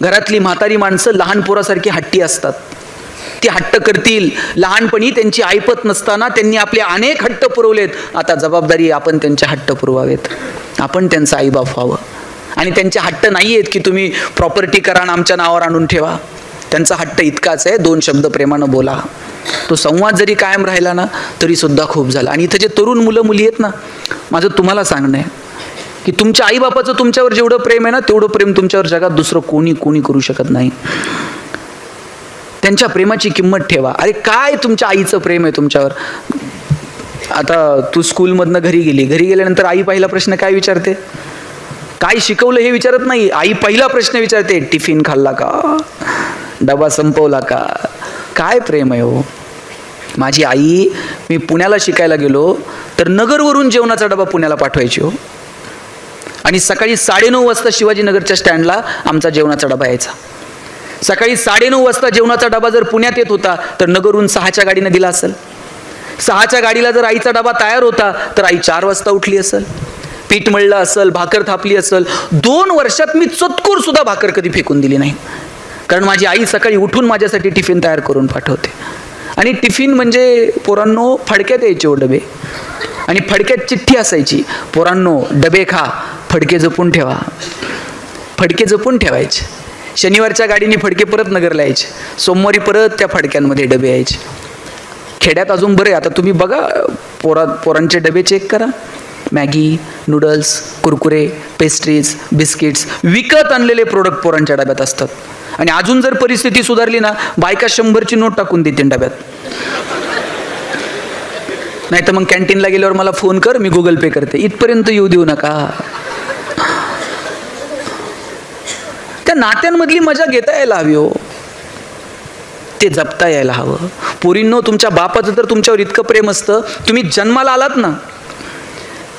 घरातली म्हातारी माणसं लहान पोरासारखी हट्टी असतात. ती हट्ट करतील. लहानपणी त्यांची ऐपत नसताना त्यांनी आपले अनेक हट्ट पुरवलेत. आता जबाबदारी आपण त्यांचे हट्ट पुरवावेत, आपण त्यांचा आईबाप व्हावं. आणि त्यांचे हट्ट नाही आहेत की तुम्ही प्रॉपर्टी करा आणि आमच्या नावावर आणून ठेवा. त्यांचा हट्ट इतकाच आहे, 2 शब्द प्रेमानं बोला. तो संवाद जरी कायम राहिला ना तरी सुद्धा खूप झाला. आणि इथं जे तरुण मुलं मुली आहेत ना, माझं तुम्हाला सांगणं आहे की तुमच्या आईबापाचं तुमच्यावर जेवढं प्रेम आहे ना तेवढं प्रेम तुमच्यावर जगात दुसरं कोणी करू शकत नाही. त्यांच्या प्रेमाची किंमत ठेवा. अरे काय तुमच्या आईचं प्रेम आहे तुमच्यावर. आता तू स्कूलमधनं घरी गेल्यानंतर आई पहिला प्रश्न काय विचारते? काय शिकवलं हे विचारत नाही. आई पहिला प्रश्न विचारते, टिफिन खाल्ला का, डबा संपवला का. काय प्रेम आहे हो. माझी आई, मी पुण्याला शिकायला गेलो तर नगरवरून जेवणाचा डबा पुण्याला पाठवायची हो. आणि सकाळी 9:30 वाजता शिवाजीनगरच्या स्टँडला आमचा जेवणाचा डबा यायचा. सकाळी 9:30 वाजता जेवणाचा डबा जर पुण्यात येत होता तर नगरहून 6च्या गाडीने दिला असेल. 6च्या गाडीला जर आईचा डबा तयार होता तर आई 4 वाजता उठली असेल, पीठ मळलं असेल, भाकर थापली असेल. 2 वर्षात मी चतकूर सुद्धा भाकर कधी फेकून दिली नाही, कारण माझी आई सकाळी उठून माझ्यासाठी टिफिन तयार करून पाठवते. आणि टिफिन म्हणजे पोरांनो फडक्यात यायचे हो डबे, आणि फडक्यात चिठ्ठी असायची, पोरांनो डबे खा, फडके जपून ठेवा. फडके जपून ठेवायचे. शनिवारच्या गाडीने फडके परत नगरला यायचे, सोमवारी परत त्या फडक्यांमध्ये डबे यायचे. खेड्यात अजून बरे. आता तुम्ही बघा पोरांचे डबे चेक करा. Maggi, noodles, Kurkure, pastries, biscuits, विकत आणलेले प्रोडक्ट पोरांच्या डब्यात असतात. आणि अजून जर परिस्थिती सुधारली ना, बायका 100ची नोट टाकून देतील डब्यात. नाही तर मग कॅन्टीनला गेल्यावर मला फोन कर, मी गुगल पे करते. इथपर्यंत येऊ देऊ नका. त्या नात्यांमधली मजा घेता यायला हवी हो, ते जपता यायला हवं. पोरींनो, तुमच्या बापाचं तर तुमच्यावर इतकं प्रेम असतं, तुम्ही जन्माला आलात ना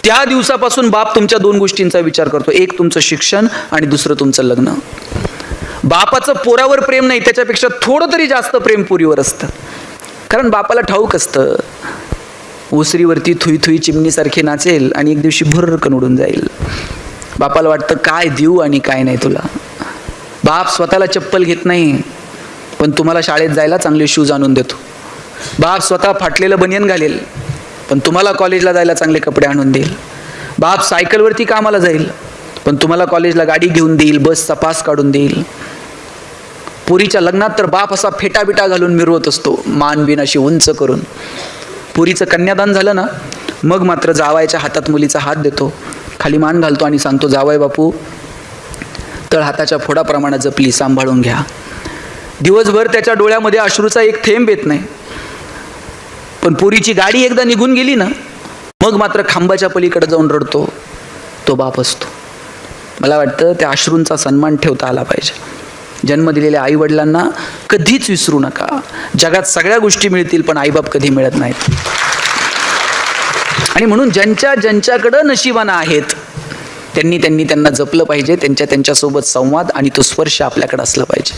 त्या दिवसापासून बाप तुमच्या 2 गोष्टींचा विचार करतो. एक तुमचं शिक्षण आणि दुसरं तुमचं लग्न. बापाचं पोरावर प्रेम नाही, त्याच्यापेक्षा थोडं तरी जास्त प्रेम पोरीवर असतं. कारण बापाला ठाऊक असतं ओसरीवरती थुई थुई चिमणीसारखे नाचेल आणि एक दिवशी भुर्रकन उडून जाईल. बापाला वाटतं काय देऊ आणि काय नाही तुला. बाप स्वतःला चप्पल घेत नाही, पण तुम्हाला शाळेत जायला चांगले शूज आणून देतो. बाप स्वतः फाटलेलं बनियन घालेल, पण तुम्हाला कॉलेजला जायला चांगले कपडे आणून देईल. बाप सायकलवरती कामाला जाईल, पण तुम्हाला कॉलेजला गाडी घेऊन देईल, बसचा पास काढून देईल. पुरीच्या लग्नात तर बाप असा फेटाबिटा घालून मिरवत असतो, मान बिन अशी उंच करून. पुरीचं कन्यादान झालं ना, मग मात्र जावायच्या हातात मुलीचा हात देतो, खाली मान घालतो आणि सांगतो, जावाय बापू, तळ हाताच्या फोडाप्रमाणे जपली, सांभाळून घ्या. दिवसभर त्याच्या डोळ्यामध्ये अश्रूचा एक थेंब येत नाही. पण पुरीची गाडी एकदा निघून गेली ना, मग मात्र खांबाच्या पलीकडे जाऊन रडतो तो बाप असतो. मला वाटतं त्या अश्रूंचा सन्मान ठेवता आला पाहिजे. जन्म दिलेल्या आई वडिलांना कधीच विसरू नका. जगात सगळ्या गोष्टी मिळतील, पण आईबाप कधी मिळत नाहीत. आणि म्हणून ज्यांच्याकडं नशिबानं आहेत त्यांना जपलं पाहिजे. त्यांच्यासोबत संवाद आणि तो स्पर्श आपल्याकडे असला पाहिजे.